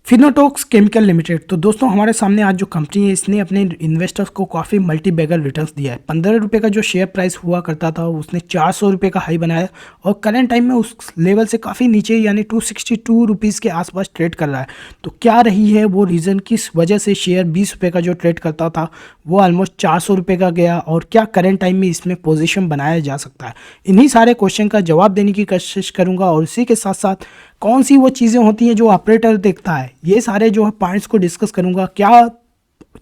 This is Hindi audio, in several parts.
फिनोटोक्स केमिकल लिमिटेड। तो दोस्तों हमारे सामने आज जो कंपनी है इसने अपने इन्वेस्टर्स को काफ़ी मल्टी बैगर रिटर्न्स दिया है। 15 रुपये का जो शेयर प्राइस हुआ करता था उसने 400 रुपये का हाई बनाया और करंट टाइम में उस लेवल से काफ़ी नीचे यानी 262 रुपीज़ के आसपास ट्रेड कर रहा है। तो क्या रही है वो रीज़न, किस वजह से शेयर 20 रुपये का जो ट्रेड करता था वो ऑलमोस्ट 400 रुपये का गया, और क्या करंट टाइम में इसमें पोजीशन बनाया जा सकता है। इन्हीं सारे क्वेश्चन का जवाब देने की कोशिश करूँगा और इसी के साथ साथ कौन सी वो चीज़ें होती हैं जो ऑपरेटर देखता है, ये सारे जो है पॉइंट्स को डिस्कस करूंगा। क्या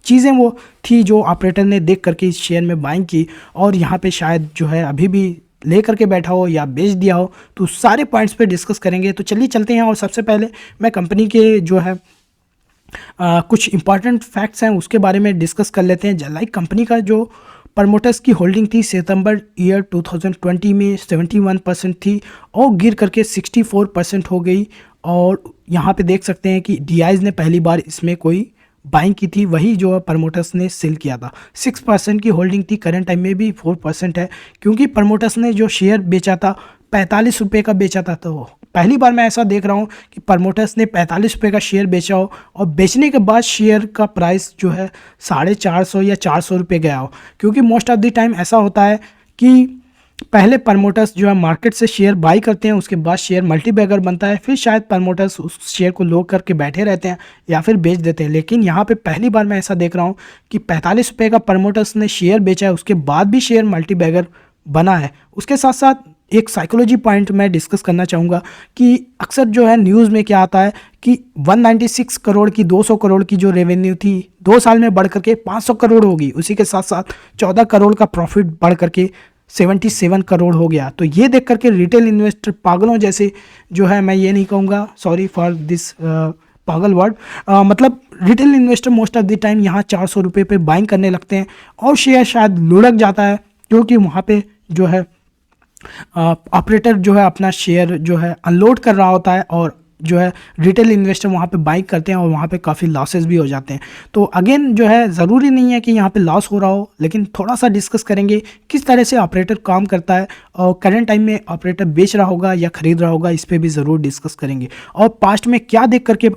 चीज़ें वो थी जो ऑपरेटर ने देख करके इस शेयर में बाइंग की और यहाँ पे शायद जो है अभी भी ले करके बैठा हो या बेच दिया हो, तो सारे पॉइंट्स पे डिस्कस करेंगे। तो चलिए चलते हैं और सबसे पहले मैं कंपनी के जो है कुछ इंपॉर्टेंट फैक्ट्स हैं उसके बारे में डिस्कस कर लेते हैं। लाइक कंपनी का जो प्रमोटर्स की होल्डिंग थी सितंबर ईयर 2020 में 71% थी और गिर करके 64% हो गई। और यहाँ पे देख सकते हैं कि डीआईज ने पहली बार इसमें कोई बाइंग की थी, वही जो प्रमोटर्स ने सेल किया था। 6% की होल्डिंग थी, करंट टाइम में भी 4% है, क्योंकि प्रमोटर्स ने जो शेयर बेचा था 45 रुपये का बेचा था। तो पहली बार मैं ऐसा देख रहा हूँ कि प्रमोटर्स ने 45 रुपये का शेयर बेचा हो और बेचने के बाद शेयर का प्राइस जो है 450 या 400 रुपये गया हो। क्योंकि मोस्ट ऑफ द टाइम ऐसा होता है कि पहले प्रमोटर्स जो है मार्केट से शेयर बाई करते हैं, उसके बाद शेयर मल्टी बैगर बनता है, फिर शायद प्रमोटर्स उस शेयर को लो करके बैठे रहते हैं या फिर बेच देते हैं। लेकिन यहाँ पे पहली बार मैं ऐसा देख रहा हूँ कि 45 रुपये का प्रमोटर्स ने शेयर बेचा है, उसके बाद भी शेयर मल्टी बैगर बना है। उसके साथ साथ एक साइकोलॉजी पॉइंट मैं डिस्कस करना चाहूँगा कि अक्सर जो है न्यूज़ में क्या आता है कि 196 करोड़ की 200 करोड़ की जो रेवेन्यू थी 2 साल में बढ़ करके 500 करोड़ होगी। उसी के साथ साथ 14 करोड़ का प्रॉफिट बढ़ करके 77 करोड़ हो गया। तो ये देख करके रिटेल इन्वेस्टर पागलों जैसे जो है, मैं ये नहीं कहूँगा, सॉरी फॉर दिस पागल वर्ड, मतलब retail investor most of the time यहाँ 400 रुपये पे बाइंग करने लगते हैं और शेयर शायद लुढ़क जाता है, क्योंकि वहाँ पे जो है ऑपरेटर जो है अपना शेयर जो है अनलोड कर रहा होता है और जो है रिटेल इन्वेस्टर वहाँ पे बाइंग करते हैं और वहाँ पे काफ़ी लॉसेस भी हो जाते हैं। तो अगेन जो है ज़रूरी नहीं है कि यहाँ पे लॉस हो रहा हो, लेकिन थोड़ा सा डिस्कस करेंगे किस तरह से ऑपरेटर काम करता है और करंट टाइम में ऑपरेटर बेच रहा होगा या ख़रीद रहा होगा, इस पर भी ज़रूर डिस्कस करेंगे। और पास्ट में क्या देख करके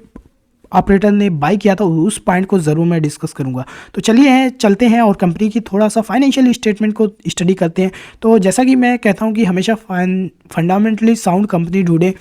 ऑपरेटर ने बाई किया था उस पॉइंट को ज़रूर मैं डिस्कस करूंगा। तो चलिए चलते हैं और कंपनी की थोड़ा सा फाइनेंशियल स्टेटमेंट को स्टडी करते हैं। तो जैसा कि मैं कहता हूं कि हमेशा फंडामेंटली साउंड कंपनी ढूंढे,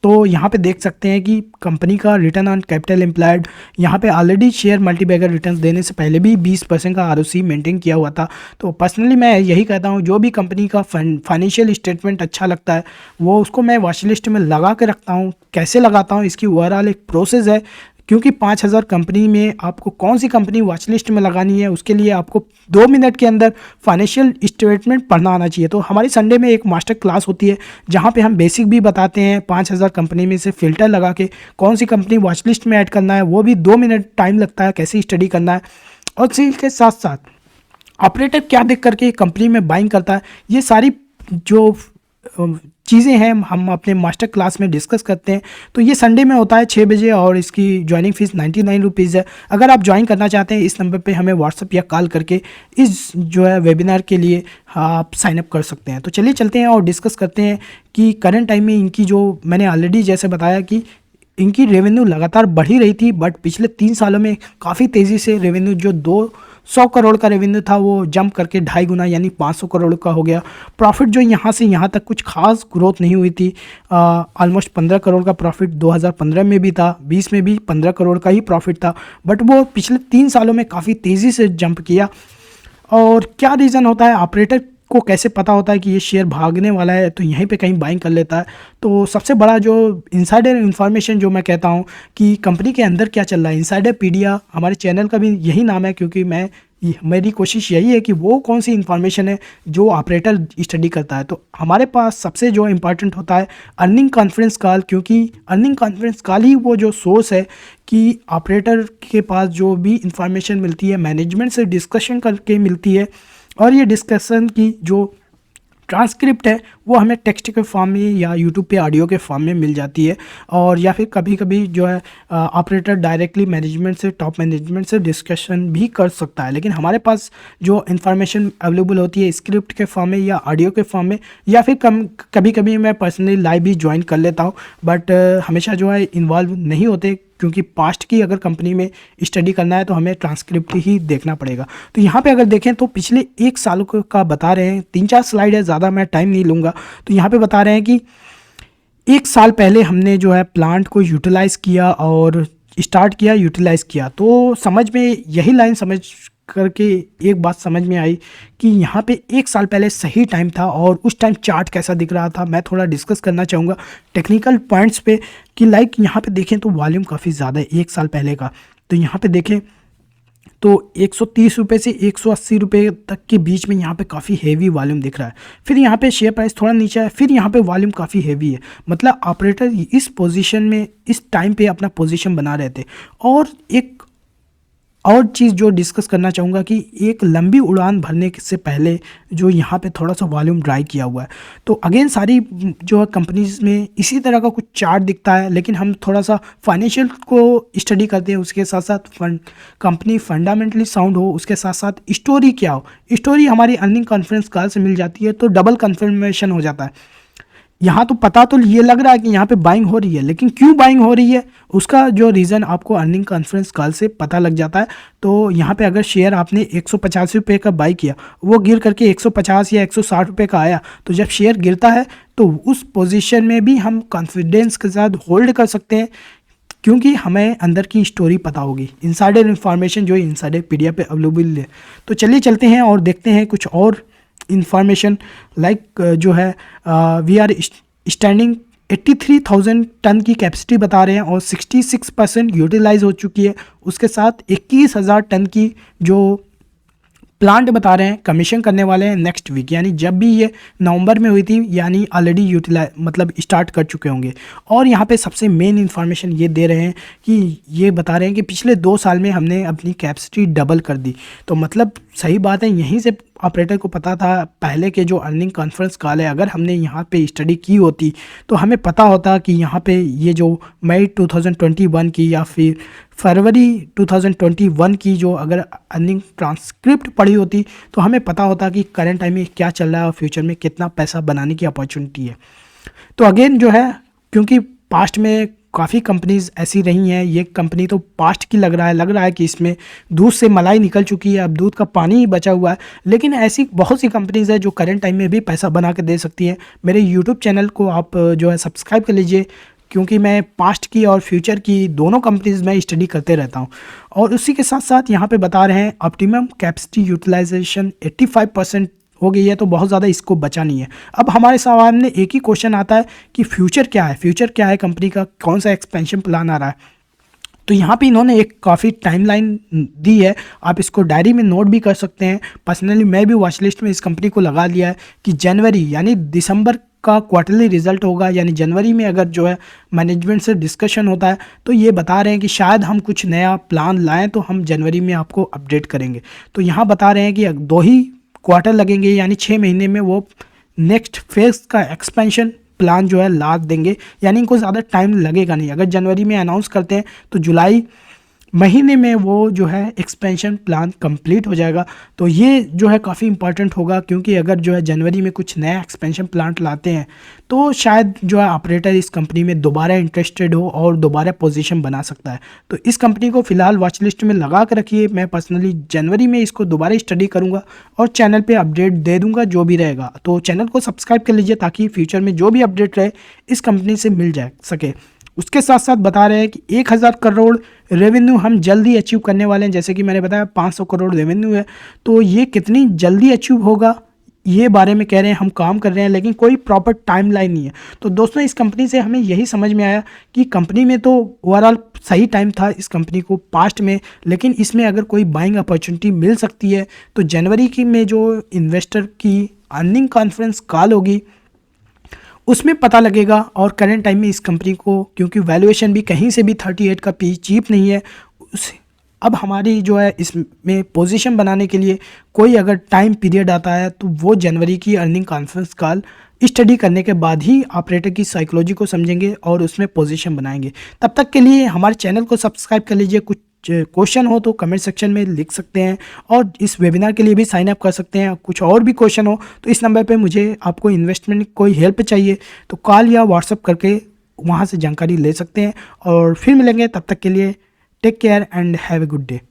तो यहाँ पे देख सकते हैं कि कंपनी का रिटर्न ऑन कैपिटल एम्प्लॉयड यहाँ पे ऑलरेडी शेयर मल्टीबैगर रिटर्न्स देने से पहले भी 20% का आरओसी मेंटेन किया हुआ था। तो पर्सनली मैं यही कहता हूँ, जो भी कंपनी का फाइनेंशियल स्टेटमेंट अच्छा लगता है वो उसको मैं वॉच लिस्ट में लगा के रखता हूँ। कैसे लगाता हूँ इसकी ओवरऑल एक प्रोसेस है, क्योंकि 5000 कंपनी में आपको कौन सी कंपनी वॉच लिस्ट में लगानी है उसके लिए आपको 2 मिनट के अंदर फाइनेंशियल स्टेटमेंट पढ़ना आना चाहिए। तो हमारी संडे में एक मास्टर क्लास होती है जहां पे हम बेसिक भी बताते हैं, 5000 कंपनी में से फ़िल्टर लगा के कौन सी कंपनी वॉच लिस्ट में ऐड करना है, वो भी 2 मिनट टाइम लगता है, कैसे स्टडी करना है। और इसी के साथ साथ ऑपरेटर क्या देख करके कंपनी में बाइंग करता है, ये सारी जो चीज़ें हैं हम अपने मास्टर क्लास में डिस्कस करते हैं। तो ये संडे में होता है 6 बजे और इसकी ज्वाइनिंग फ़ीस 99 रुपीज़ है। अगर आप ज्वाइन करना चाहते हैं इस नंबर पे हमें व्हाट्सअप या कॉल करके इस जो है वेबिनार के लिए आप साइन अप कर सकते हैं। तो चलिए चलते हैं और डिस्कस करते हैं कि करंट टाइम में इनकी जो मैंने ऑलरेडी जैसे बताया कि इनकी रेवेन्यू लगातार बढ़ ही रही थी, बट पिछले 3 सालों में काफ़ी तेज़ी से रेवेन्यू जो 200 करोड़ का रेवेन्यू था वो जंप करके 2.5 गुना यानी 500 करोड़ का हो गया। प्रॉफिट जो यहाँ से यहाँ तक कुछ खास ग्रोथ नहीं हुई थी, ऑलमोस्ट 15 करोड़ का प्रॉफिट 2015 में भी था, 20 में भी 15 करोड़ का ही प्रॉफिट था, बट वो पिछले 3 सालों में काफ़ी तेज़ी से जंप किया। और क्या रीज़न होता है, ऑपरेटर को कैसे पता होता है कि ये शेयर भागने वाला है, तो यहीं पे कहीं बाइंग कर लेता है। तो सबसे बड़ा जो इनसाइडर इन्फॉर्मेशन जो मैं कहता हूँ कि कंपनी के अंदर क्या चल रहा है, इनसाइडर पीडिया हमारे चैनल का भी यही नाम है, क्योंकि मेरी कोशिश यही है कि वो कौन सी इन्फॉर्मेशन है जो ऑपरेटर स्टडी करता है। तो हमारे पास सबसे जो इम्पॉर्टेंट होता है अर्निंग कॉन्फ्रेंस कॉल, क्योंकि अर्निंग कॉन्फ्रेंस कॉल ही वो जो सोर्स है कि ऑपरेटर के पास जो भी इंफॉर्मेशन मिलती है मैनेजमेंट से डिस्कशन करके मिलती है, और ये डिस्कशन की जो ट्रांसक्रिप्ट है वो हमें टेक्स्ट के फॉर्म में या यूट्यूब पे ऑडियो के फॉर्म में मिल जाती है। और या फिर कभी कभी जो है ऑपरेटर डायरेक्टली मैनेजमेंट से, टॉप मैनेजमेंट से डिस्कशन भी कर सकता है। लेकिन हमारे पास जो इन्फॉर्मेशन अवेलेबल होती है स्क्रिप्ट के फॉर्म में या ऑडियो के फॉर्म में, या फिर कभी कभी मैं पर्सनली लाइव भी ज्वाइन कर लेता हूँ, बट हमेशा जो है इन्वॉल्व नहीं होते, क्योंकि पास्ट की अगर कंपनी में स्टडी करना है तो हमें ट्रांसक्रिप्ट ही देखना पड़ेगा। तो यहाँ पे अगर देखें तो पिछले 1 साल का बता रहे हैं, 3-4 स्लाइड है, ज़्यादा मैं टाइम नहीं लूँगा। तो यहाँ पे बता रहे हैं कि 1 साल पहले हमने जो है प्लांट को यूटिलाइज़ किया और स्टार्ट किया, यूटिलाइज़ किया। तो समझ में यही लाइन समझ करके एक बात समझ में आई कि यहाँ पे 1 साल पहले सही टाइम था और उस टाइम चार्ट कैसा दिख रहा था। मैं थोड़ा डिस्कस करना चाहूँगा टेक्निकल पॉइंट्स पे कि लाइक यहाँ पे देखें तो वॉल्यूम काफ़ी ज़्यादा है 1 साल पहले का। तो यहाँ पे देखें तो 130 रुपये से 180 रुपये तक के बीच में यहाँ पे काफ़ी हेवी वॉल्यूम दिख रहा है। फिर यहाँ पे शेयर प्राइस थोड़ा नीचे है, फिर यहाँ पे वॉल्यूम काफ़ी हेवी है। मतलब ऑपरेटर इस पोजीशन में इस टाइम पे अपना पोजीशन बना रहे थे। और एक और चीज़ जो डिस्कस करना चाहूँगा कि एक लंबी उड़ान भरने से पहले जो यहाँ पे थोड़ा सा वॉल्यूम ड्राई किया हुआ है। तो अगेन सारी जो है कंपनीज़ में इसी तरह का कुछ चार्ट दिखता है, लेकिन हम थोड़ा सा फाइनेंशियल को स्टडी करते हैं, उसके साथ साथ कंपनी फंडामेंटली साउंड हो, उसके साथ साथ स्टोरी क्या हो। स्टोरी हमारी अर्निंग कॉन्फ्रेंस कॉल से मिल जाती है तो डबल कन्फर्मेशन हो जाता है। यहाँ तो पता तो ये लग रहा है कि यहाँ पे बाइंग हो रही है, लेकिन क्यों बाइंग हो रही है उसका जो रीज़न आपको अर्निंग कॉन्फ्रेंस कॉल से पता लग जाता है। तो यहाँ पे अगर शेयर आपने 185 रुपये का बाई किया, वो गिर करके 150 या 160 रुपये का आया, तो जब शेयर गिरता है तो उस पोजीशन में भी हम कॉन्फिडेंस के साथ होल्ड कर सकते हैं, क्योंकि हमें अंदर की स्टोरी पता होगी, इनसाइडर इन्फॉर्मेशन जो इनसाइडर पीडीएफ पे अवेलेबल है। तो चलिए चलते हैं और देखते हैं कुछ और इंफॉर्मेशन। लाइक जो है वी आर स्टैंडिंग 83,000 टन की कैपेसिटी बता रहे हैं और 66% यूटिलाइज हो चुकी है। उसके साथ 21,000 टन की जो प्लांट बता रहे हैं कमीशन करने वाले हैं नेक्स्ट वीक, यानी जब भी ये नवंबर में हुई थी यानी ऑलरेडी यूटिलाइज मतलब स्टार्ट कर चुके होंगे। और यहाँ पे सबसे मेन इन्फॉर्मेशन ये दे रहे हैं कि ये बता रहे हैं कि पिछले 2 साल में हमने अपनी कैपेसिटी डबल कर दी। तो मतलब सही बात है, यहीं से ऑपरेटर को पता था पहले के जो अर्निंग कॉन्फ्रेंस कॉल है, अगर हमने यहाँ पे स्टडी की होती तो हमें पता होता कि यहाँ पे ये जो मई 2021 की या फिर फरवरी 2021 की जो अगर अर्निंग ट्रांसक्रिप्ट पड़ी होती तो हमें पता होता कि करंट टाइम में क्या चल रहा है और फ्यूचर में कितना पैसा बनाने की अपॉर्चुनिटी है। तो अगेन जो है, क्योंकि पास्ट में काफ़ी कंपनीज ऐसी रही हैं, ये कंपनी तो पास्ट की लग रहा है कि इसमें दूध से मलाई निकल चुकी है, अब दूध का पानी ही बचा हुआ है। लेकिन ऐसी बहुत सी कंपनीज है जो करंट टाइम में भी पैसा बना के दे सकती हैं। मेरे यूट्यूब चैनल को आप जो है सब्सक्राइब कर लीजिए, क्योंकि मैं पास्ट की और फ्यूचर की दोनों कंपनीज में स्टडी करते रहता हूं। और उसी के साथ साथ यहाँ पे बता रहे हैं ऑप्टिमम कैपेसिटी यूटिलाइजेशन 85% हो गई है, तो बहुत ज़्यादा इसको बचा नहीं है। अब हमारे सामने एक ही क्वेश्चन आता है कि फ्यूचर क्या है कंपनी का, कौन सा एक्सपेंशन प्लान आ रहा है। तो यहाँ पे इन्होंने एक काफ़ी टाइमलाइन दी है, आप इसको डायरी में नोट भी कर सकते हैं। पर्सनली मैं भी वॉच लिस्ट में इस कंपनी को लगा लिया है कि जनवरी यानी दिसंबर का क्वार्टरली रिजल्ट होगा, यानी जनवरी में अगर जो है मैनेजमेंट से डिस्कशन होता है तो ये बता रहे हैं कि शायद हम कुछ नया प्लान लाएं तो हम जनवरी में आपको अपडेट करेंगे। तो यहाँ बता रहे हैं कि 2 ही क्वार्टर लगेंगे, यानी 6 महीने में वो नेक्स्ट फेज का एक्सपेंशन प्लान जो है ला देंगे, यानी इनको ज़्यादा टाइम लगेगा नहीं। अगर जनवरी में अनाउंस करते हैं तो जुलाई महीने में वो जो है एक्सपेंशन प्लान कंप्लीट हो जाएगा। तो ये जो है काफ़ी इंपॉर्टेंट होगा, क्योंकि अगर जो है जनवरी में कुछ नया एक्सपेंशन प्लांट लाते हैं तो शायद जो है ऑपरेटर इस कंपनी में दोबारा इंटरेस्टेड हो और दोबारा पोजीशन बना सकता है। तो इस कंपनी को फ़िलहाल वॉच लिस्ट में लगा कर रखिए। मैं पर्सनली जनवरी में इसको दोबारा स्टडी करूँगा और चैनल पर अपडेट दे दूँगा जो भी रहेगा। तो चैनल को सब्सक्राइब कर लीजिए ताकि फ्यूचर में जो भी अपडेट रहे इस कंपनी से मिल जाए सके। उसके साथ साथ बता रहे हैं कि 1000 करोड़ रेवेन्यू हम जल्दी अचीव करने वाले हैं। जैसे कि मैंने बताया 500 करोड़ रेवेन्यू है, तो ये कितनी जल्दी अचीव होगा ये बारे में कह रहे हैं, हम काम कर रहे हैं, लेकिन कोई प्रॉपर टाइमलाइन नहीं है। तो दोस्तों इस कंपनी से हमें यही समझ में आया कि कंपनी में तो ओवरऑल सही टाइम था इस कंपनी को पास्ट में, लेकिन इसमें अगर कोई बाइंग अपॉर्चुनिटी मिल सकती है तो जनवरी की में जो इन्वेस्टर की अर्निंग कॉन्फ्रेंस कॉल होगी उसमें पता लगेगा। और करंट टाइम में इस कंपनी को, क्योंकि वैल्यूएशन भी कहीं से भी 38 का पी चीप नहीं है, अब हमारी जो है इसमें पोजीशन बनाने के लिए कोई अगर टाइम पीरियड आता है तो वो जनवरी की अर्निंग कॉन्फ्रेंस कॉल स्टडी करने के बाद ही ऑपरेटर की साइकोलॉजी को समझेंगे और उसमें पोजीशन बनाएंगे। तब तक के लिए हमारे चैनल को सब्सक्राइब कर लीजिए। कुछ क्वेश्चन हो तो कमेंट सेक्शन में लिख सकते हैं और इस वेबिनार के लिए भी साइन अप कर सकते हैं। कुछ और भी क्वेश्चन हो तो इस नंबर पे मुझे आपको इन्वेस्टमेंट कोई हेल्प चाहिए तो कॉल या व्हाट्सअप करके वहाँ से जानकारी ले सकते हैं। और फिर मिलेंगे, तब तक के लिए take care and have a good day.